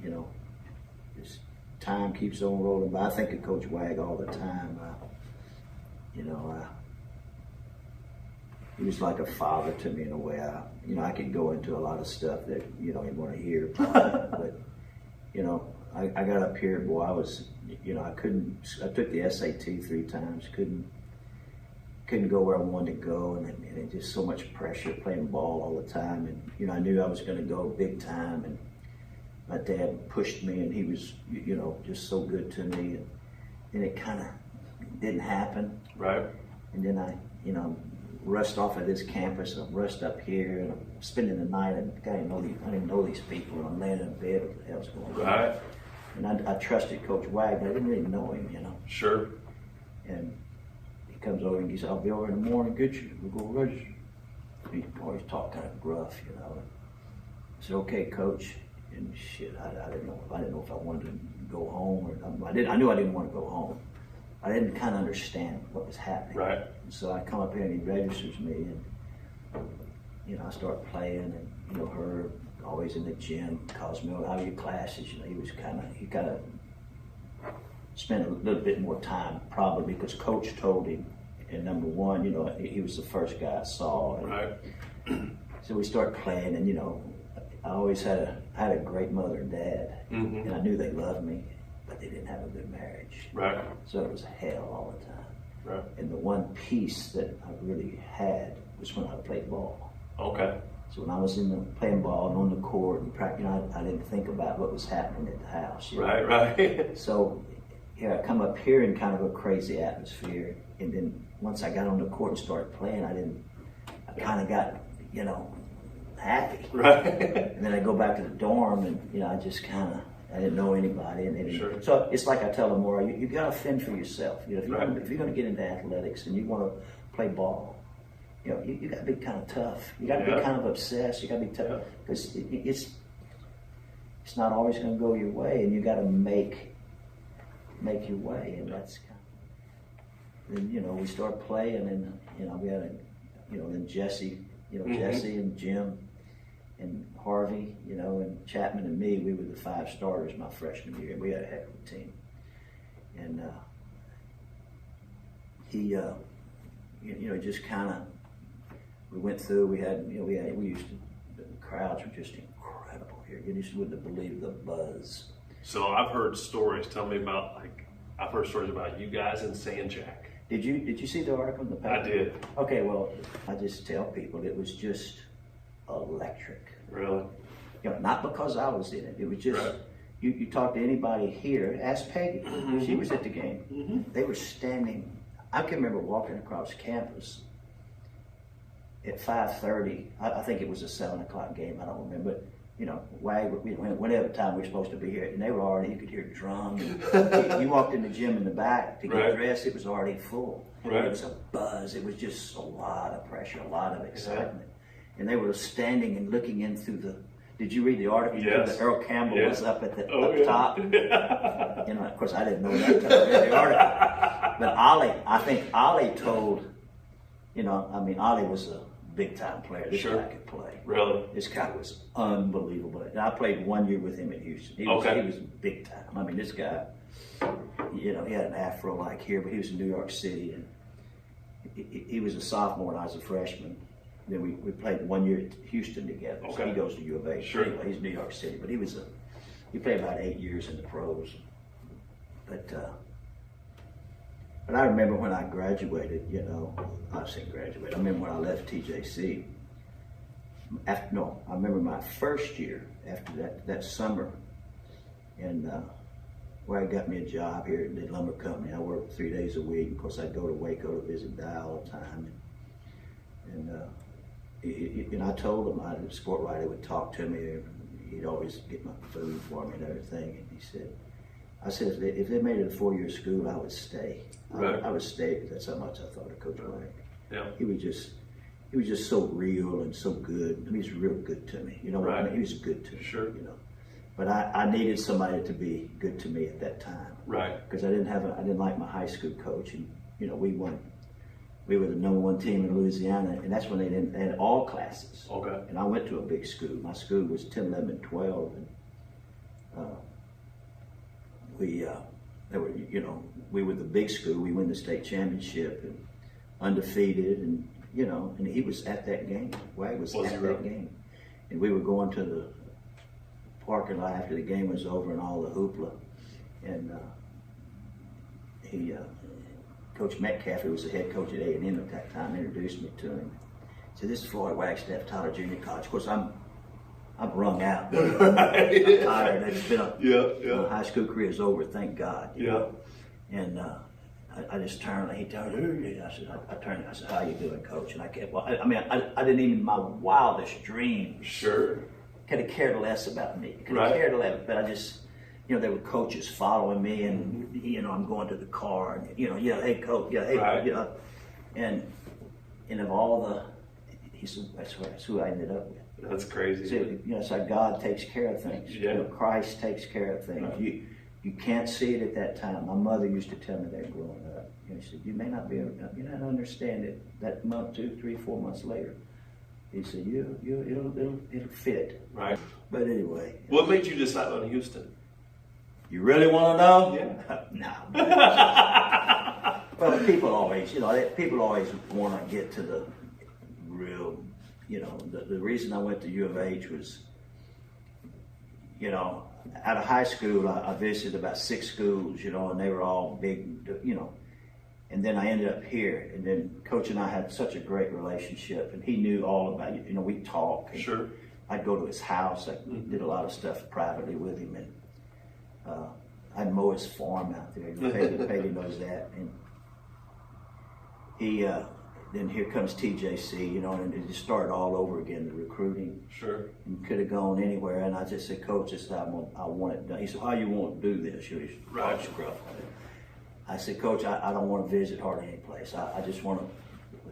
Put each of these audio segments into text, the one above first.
you know, just time keeps on rolling by. I think of Coach Wag all the time. He was like a father to me in a way. I could go into a lot of stuff that you don't even want to hear, but I got up here, boy. I was, I took the SAT 3 times, couldn't go where I wanted to go, and just so much pressure playing ball all the time, and I knew I was going to go big time, and my dad pushed me, and he was, just so good to me, and it kind of didn't happen. Right. And then I, rushed off of this campus, and I'm rushed up here, and I'm spending the night, and I didn't know these people, and I'm laying in bed, what the hell's going on? Right. And I trusted Coach Wag, but I didn't really know him, Sure. And he comes over and he said, I'll be over in the morning, get you, we'll go register. He always talked kind of gruff, I said, okay, Coach. And shit, I didn't know if I wanted to go home or not. I knew I didn't want to go home. I didn't kind of understand what was happening. Right. And so I come up here and he registers me, and I start playing, and Herb always in the gym calls me, how are your classes? He kind of spent a little bit more time, probably because Coach told him. And number one, he was the first guy I saw. And right. So we start playing, and I always had a great mother and dad, mm-hmm. and I knew they loved me, but they didn't have a good marriage. Right. So it was hell all the time. Right. And the one piece that I really had was when I played ball. Okay. So when I was playing ball and on the court and practicing, I didn't think about what was happening at the house. Right. So here I come up here in kind of a crazy atmosphere, and then once I got on the court and started playing, I kind of got, happy. Right. And then I go back to the dorm, and I just I didn't know anybody, and Sure. So it's like I tell them, Maura, you got to fend for yourself. If you're Right. if you're going to get into athletics and you want to play ball, you got to be kind of tough. You got to Yeah. be kind of obsessed. You got to be tough, because it's not always going to go your way, and you got to make your way, and that's kind of. Then we start playing, and we had then Jesse, mm-hmm. Jesse and Jim and Harvey, and Chapman and me, we were the 5 starters my freshman year. We had a heck of a team. And he, just kind of, we went through, we used to, the crowds were just incredible here. You just wouldn't have believed the buzz. So I've heard stories, tell me about, I've heard stories about you guys in San Jack. Did you see the article in the paper? I did. Okay, well, I just tell people it was just electric. Really? Not because I was in it. It was just, right. you talk to anybody here, ask Peggy. Mm-hmm. She was at the game. Mm-hmm. They were standing. I can remember walking across campus at 5:30. I think it was a 7 o'clock game. I don't remember. But, whenever time we were supposed to be here, and they were already, you could hear drums. You walked in the gym in the back to get right. dressed, it was already full. Right. It was a buzz. It was just a lot of pressure, a lot of excitement. Yeah. And they were standing and looking in through the. Did you read the article? Yes. Earl Campbell was up at the top. Of course, I didn't know that until I read the article. But I think Ollie told. Ollie was a big time player. This sure. guy could play. Really? This guy was unbelievable. And I played 1 year with him in Houston. He was big time. This guy. He had an afro like here, but he was in New York City, and he was a sophomore and I was a freshman. Then we played 1 year at Houston together. Okay. So he goes to U of A. Sure. Anyway, he's in New York City, but he played about 8 years in the pros. But I remember when I graduated, I remember when I left TJC. I remember my first year after that summer, and where I got me a job here at the lumber company. I worked 3 days a week. Of course, I'd go to Waco to visit Di all the time. And I told him, the sport writer would talk to me. He'd always get my food for me and everything. And I said, if they made it a 4-year school, I would stay. Right. I would stay because that's how much I thought of Coach Wag. Yeah. He was just so real and so good. He was real good to me. Right. He was good to me. Sure. But I needed somebody to be good to me at that time. Right. Because I didn't like my high school coach, and we were the number 1 team in Louisiana, and that's when they had all classes. Okay. And I went to a big school. My school was 10, 11, and 12, and we were the big school. We won the state championship and undefeated, and and he was at that game. Wag was at that game, and we were going to the parking lot after the game was over and all the hoopla, and Coach Metcalf, who was the head coach at A&M at that time, introduced me to him. He said, "This is Floyd Wagstaff, Tyler Junior College." Of course, I'm wrung out. I'm tired. It's been my high school career is over, thank God. And I just turned, and he turned. I said, I turned. I said, "How you doing, Coach?" And I kept. Well, I didn't even in my wildest dreams. Sure. Could have cared less about me. Could have cared less, but I just, there were coaches following me, and I'm going to the car, and hey coach, hey, and of all the, he said, that's who I ended up with. That's crazy. So, it's like God takes care of things. Christ takes care of things. Right. You can't see it at that time. My mother used to tell me that growing up. She said, you may not be, you don't understand it that month, 2, 3, 4 months later. He said, it'll fit. Right. But anyway. What made you decide on Houston? You really want to know? Yeah. No. Well, people always want to get to the real, the reason I went to U of H was, out of high school, I visited about 6 schools, and they were all big, and then I ended up here, and then Coach and I had such a great relationship, and he knew all about it. We talked. And sure. I'd go to his house. I did a lot of stuff privately with him, and I'd mow his farm out there. Peggy knows that. And he, then here comes TJC, and it just started all over again, the recruiting. Sure. And could have gone anywhere, and I just said, Coach, I want it done. He said, how you want to do this? He's right. Gruff. I said, Coach, I don't want to visit hardly any place. I just want to,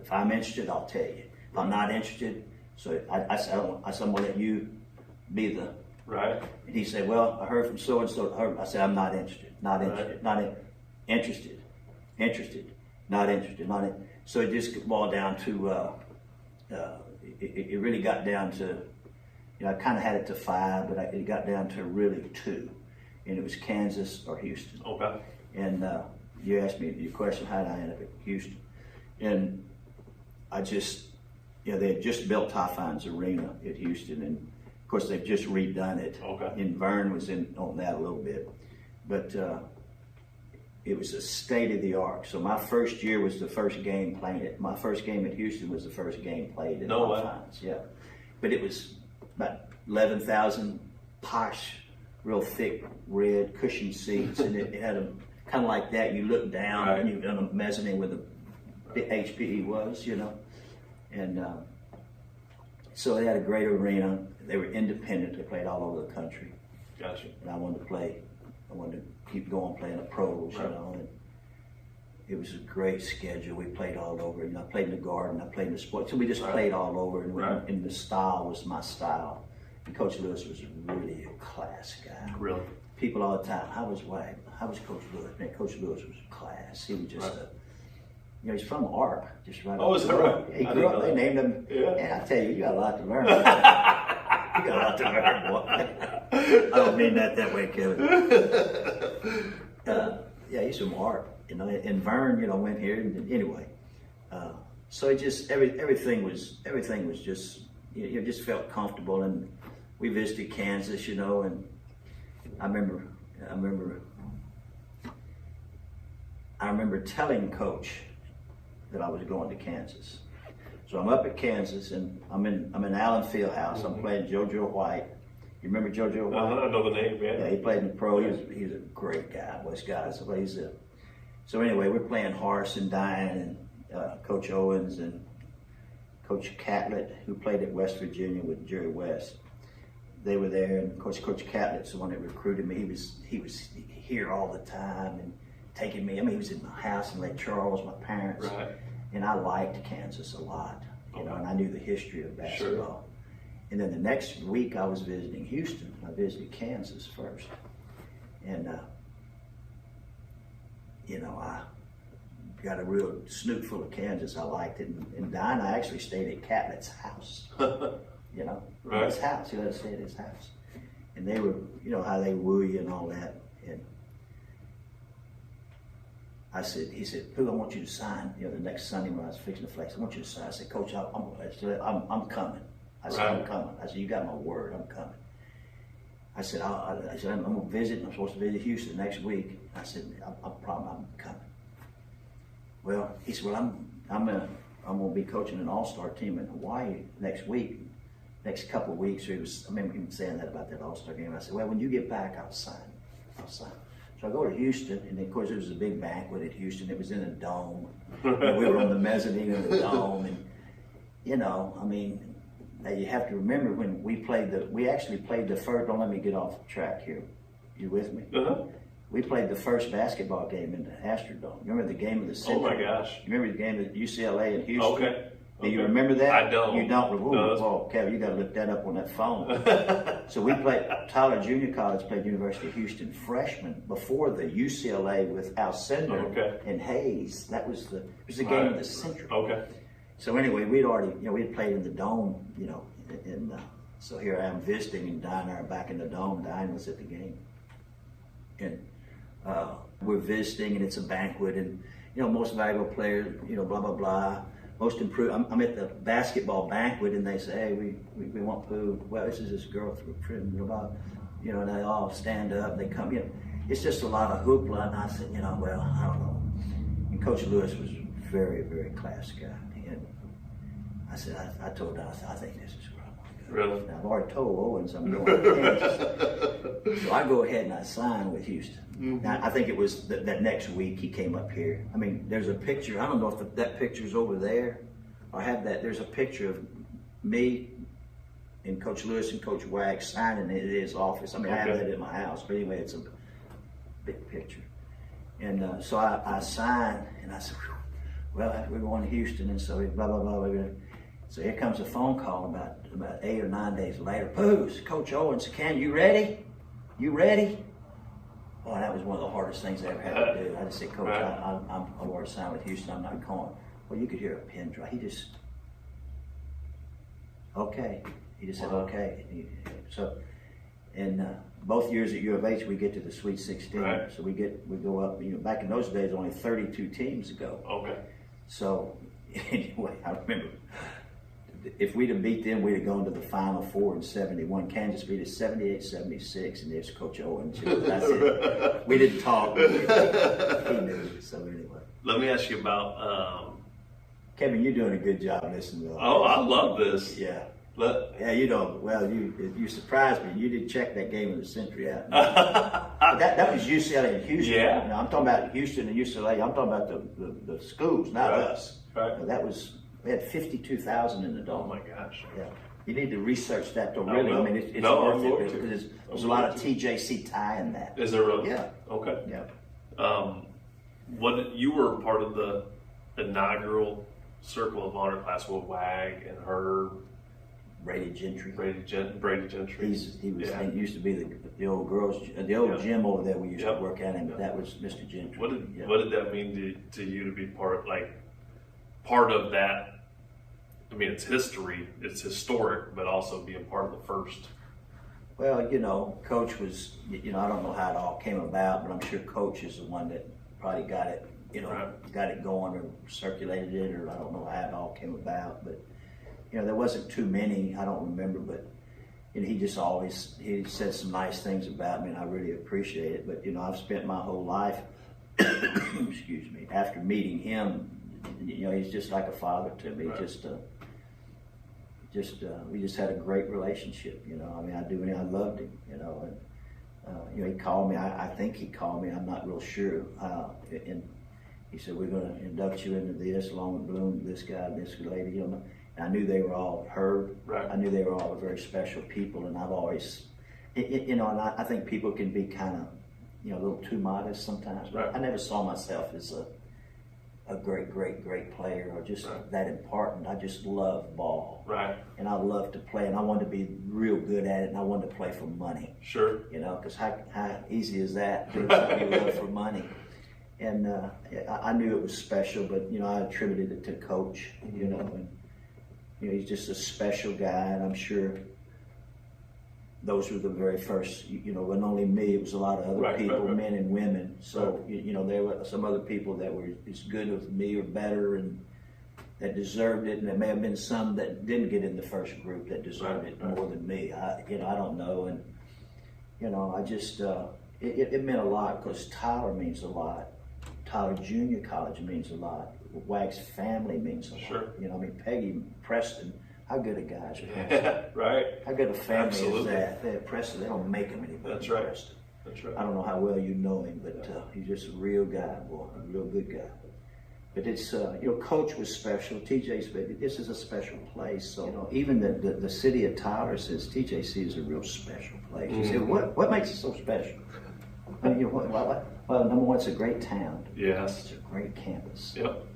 if I'm interested, I'll tell you. If I'm not interested, so I said, I'm going to let you be the. Right. And he said, well, I heard from so-and-so. I said, I'm not interested, not interested, interested, not interested. So it just boiled down to, it really got down to, I kind of had it to 5, but it got down to really 2. And it was Kansas or Houston. Okay. And you asked me your question, how did I end up at Houston? And I just, they had just built Typhoon's Arena at Houston, and of course they've just redone it. Okay. And Vern was in on that a little bit, but it was a state of the art. So my first year was the first game played. My first game at Houston was the first game played at Typhoon's. Yeah, but it was about 11,000 posh, real thick red cushion seats, and it had a kind of like that. You look down and you're on a mezzanine where the HPE was, and so they had a great arena. They were independent. They played all over the country. Gotcha. And I wanted to play. I wanted to keep going playing the pros, And it was a great schedule. We played all over. I played in the Garden. I played in the sports. So we just played all over, and the style was my style. And Coach Lewis was really a class guy. Really? People all the time, how was Coach Lewis? Man, Coach Lewis was a class. He was just he's from Arp, just right. Oh, is that right? Yeah, he grew up. They named him. Yeah. And I tell you, you got a lot to learn. You got a lot to learn, boy. I don't mean that way, Kevin. He's from Arp, And Vern, went here. And anyway, so it just everything was just just felt comfortable. And we visited Kansas, and I remember telling Coach that I was going to Kansas. So I'm up at Kansas, and I'm in Allen Fieldhouse. I'm playing JoJo White. You remember JoJo White? I know the name, man. Yeah, he played in the pro. He's a great guy, West guy. So anyway, we're playing Horace and Diane and Coach Owens and Coach Catlett, who played at West Virginia with Jerry West. They were there, and of course, Coach Catlett's the one that recruited me. He was here all the time and taking me. He was in my house in Lake Charles, my parents. Right. And I liked Kansas a lot, and I knew the history of basketball. Sure. And then the next week I was visiting Houston. I visited Kansas first. And, I got a real snoot full of Kansas. I liked it. And Don, I actually stayed at Catlett's house. Right. His house. He let us stay at his house. and they were, you know, how they woo you and all that. And he said, Pooh, I want you to sign, you know, the next Sunday when I was fixing the flex, I want you to sign. I said, Coach, I'm coming. I said, I'm coming. I said, you got my word, I'm coming. I said, I'm going to visit. I'm supposed to visit Houston next week. I said, I'm coming. Well, he said, well, I'm going to be coaching an all-star team in Hawaii next week, next couple of weeks. I remember him saying that about that all-star game. I said, well, when you get back, I'll sign. So I go to Houston, and of course, it was a big banquet at Houston. It was in a dome. And we were on the mezzanine of the dome, and, you know, I mean, you have to remember when we actually played the first, don't let me get off track here. You with me? Uh-huh. We played the first basketball game in the Astrodome. Remember the game of the century? Oh my gosh. Remember the game of UCLA and Houston? Okay. Do you remember that? I don't. You don't? Ooh, No. well, Kevin, you got to look that up on that phone. So we played, Tyler Junior College played University of Houston freshmen before the UCLA with Alcindor and Hayes. It was the game of the century. Okay. So anyway, we had played in the dome, you know, and so here I am visiting, and Diane and I are back in the dome. Diane was at the game, and we're visiting, and it's a banquet, and you know, most valuable player, you know, blah blah blah, most improved. I'm at the basketball banquet, and they say, hey, we want Pooh. Well, this is this girl friend, you know, and they all stand up, they come, you know, it's just a lot of hoopla, and I said, you know, well, I don't know. And Coach Lewis was a very, very class guy. And I said, I told Don, I think this is where I want to go. Really? Now, I've already told Owens I'm going to Kansas. So I go ahead and I sign with Houston. Mm-hmm. Now, I think it was that next week he came up here. I mean, there's a picture. I don't know if that picture's over there or have that. There's a picture of me and Coach Lewis and Coach Wag signing in his office. I mean, I have that in my house. But anyway, it's a big picture. And so I signed, and I said, well, we're going to Houston, and so blah, blah, blah. So here comes a phone call about 8 or 9 days later. Pooh, Coach Owens, you ready? You ready? Oh, that was one of the hardest things I ever had to do. I just said, Coach, I'm already signed with Houston. I'm not going. Well, you could hear a pin drop. He just, okay. He just said, okay. And both years at U of H, we get to the Sweet 16. Right. So we go up. You know, back in those days, only 32 teams ago. Okay. So anyway, I remember if we'd have beat them, we'd have gone to the Final Four in '71. Kansas beat us 78-76, and there's Coach Owens. That's it. We didn't talk. He knew. So anyway. Let me ask you about. Kevin, you're doing a good job listening to all I love this. Yeah. Yeah, you know, well, you surprised me. You did check that game of the century out. that was UCLA and Houston. Yeah. Now, I'm talking about Houston and UCLA. I'm talking about the schools, not us. Right. We had 52,000 in the dome. Oh my gosh. Yeah. You need to research that though, really. I mean, it's worth it because there's a lot of TJC tie in that. Is there really? Yeah. Okay. Yeah. You were part of the inaugural Circle of Honor class with Wag and Herb. Brady Gentry. Brady Gentry. He used to be the old girls, the old gym over there we used to work at him, but that was Mr. Gentry. What did that mean to you to be part of that? I mean, it's history, it's historic, but also being part of the first. Well, you know, Coach was, you know, I don't know how it all came about, but I'm sure Coach is the one that probably got it, you know, got it going or circulated it, or I don't know how it all came about, but you know, there wasn't too many, I don't remember, but you know, he said some nice things about me, and I really appreciate it. But you know, I've spent my whole life, excuse me, after meeting him, you know, he's just like a father to me. Right. We just had a great relationship. You know, I mean, I loved him. You know, and you know, he called me. I think he called me. I'm not real sure. And he said, we're going to induct you into this, along with Bloom, this guy, this lady. You know. I knew they were all Herb. Right. I knew they were all very special people, and I've always, you know, and I think people can be kind of, you know, a little too modest sometimes. But I never saw myself as a great player or just that important. I just love ball. Right. And I love to play, and I wanted to be real good at it, and I wanted to play for money. Sure. You know, because how easy is that? To do something you love for money. And I knew it was special, but you know, I attributed it to Coach. You know, and you know, he's just a special guy, and I'm sure, those were the very first, you know, it wasn't only me, it was a lot of other people, men and women. So, you know, there were some other people that were as good as me or better and that deserved it. And there may have been some that didn't get in the first group that deserved it more than me. I don't know. And, you know, I just, it meant a lot because Tyler means a lot. Tyler Junior College means a lot. Wag's family means a lot. Sure. You know, I mean, Peggy, Preston, how good a guy is Preston? Right. How good a family Absolutely. is that? They're Preston, they don't make him anybody. That's right. Preston. That's right. I don't know how well you know him, but he's just a real guy, boy, a real good guy. But it's, you know, Coach was special. TJ's, this is a special place. So, you know, even the city of Tyler says TJC is a real special place. You say, what makes it so special? I mean, you know, well, number one, it's a great town. Yes. It's a great campus. Yep.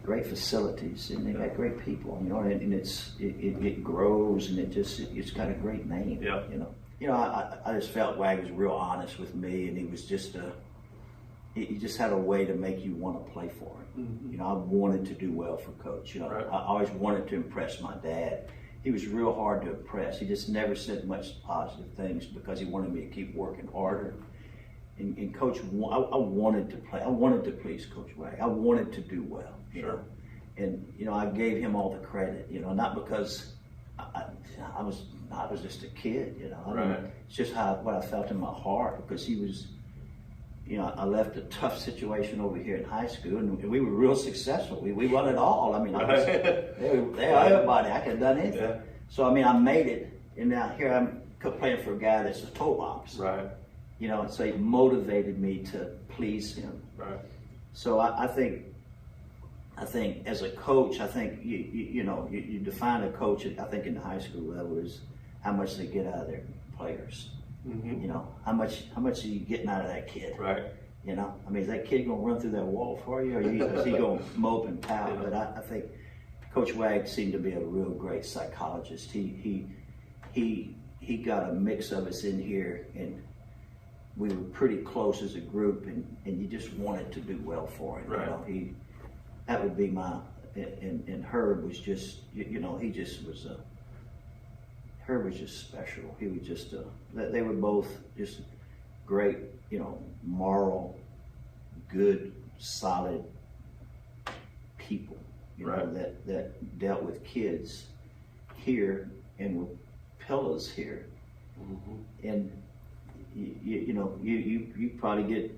Great facilities, and they got great people. You know, and it grows, and it's got a great name. Yeah. You know, I just felt Wag was real honest with me, and he was just he just had a way to make you want to play for him. Mm-hmm. You know, I wanted to do well for Coach. You know, I always wanted to impress my dad. He was real hard to impress. He just never said much positive things because he wanted me to keep working harder. And Coach, I wanted to play. I wanted to please Coach Wag. I wanted to do well. You know? And you know, I gave him all the credit. You know, not because I was just a kid. You know, I mean, it's just what I felt in my heart because he was. You know, I left a tough situation over here in high school, and we were real successful. We won it all. I mean, everybody. I could have done anything. Yeah. So I mean, I made it, and now here I'm playing for a guy that's a toe box. Right. You know, so he motivated me to please him. Right. So I think as a coach, I think you define a coach. I think in the high school level is how much they get out of their players. Mm-hmm. You know, how much are you getting out of that kid? Right. You know, I mean, is that kid gonna run through that wall for you, or is he gonna mope and pout? Yeah. But I think Coach Wag seemed to be a real great psychologist. He got a mix of us in here, and we were pretty close as a group, and you just wanted to do well for him. Right. You know, that would be my, and Herb was just, you know, he just was Herb was just special. He was just, they were both just great, you know, moral, good, solid people, you know, that dealt with kids here and with pillows here. Mm-hmm. And you know, you probably get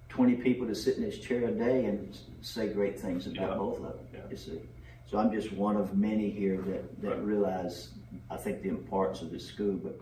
20 people to sit in this chair a day and say great things about both of them. Yeah. You see, so I'm just one of many here that realize, I think, the importance of this school. But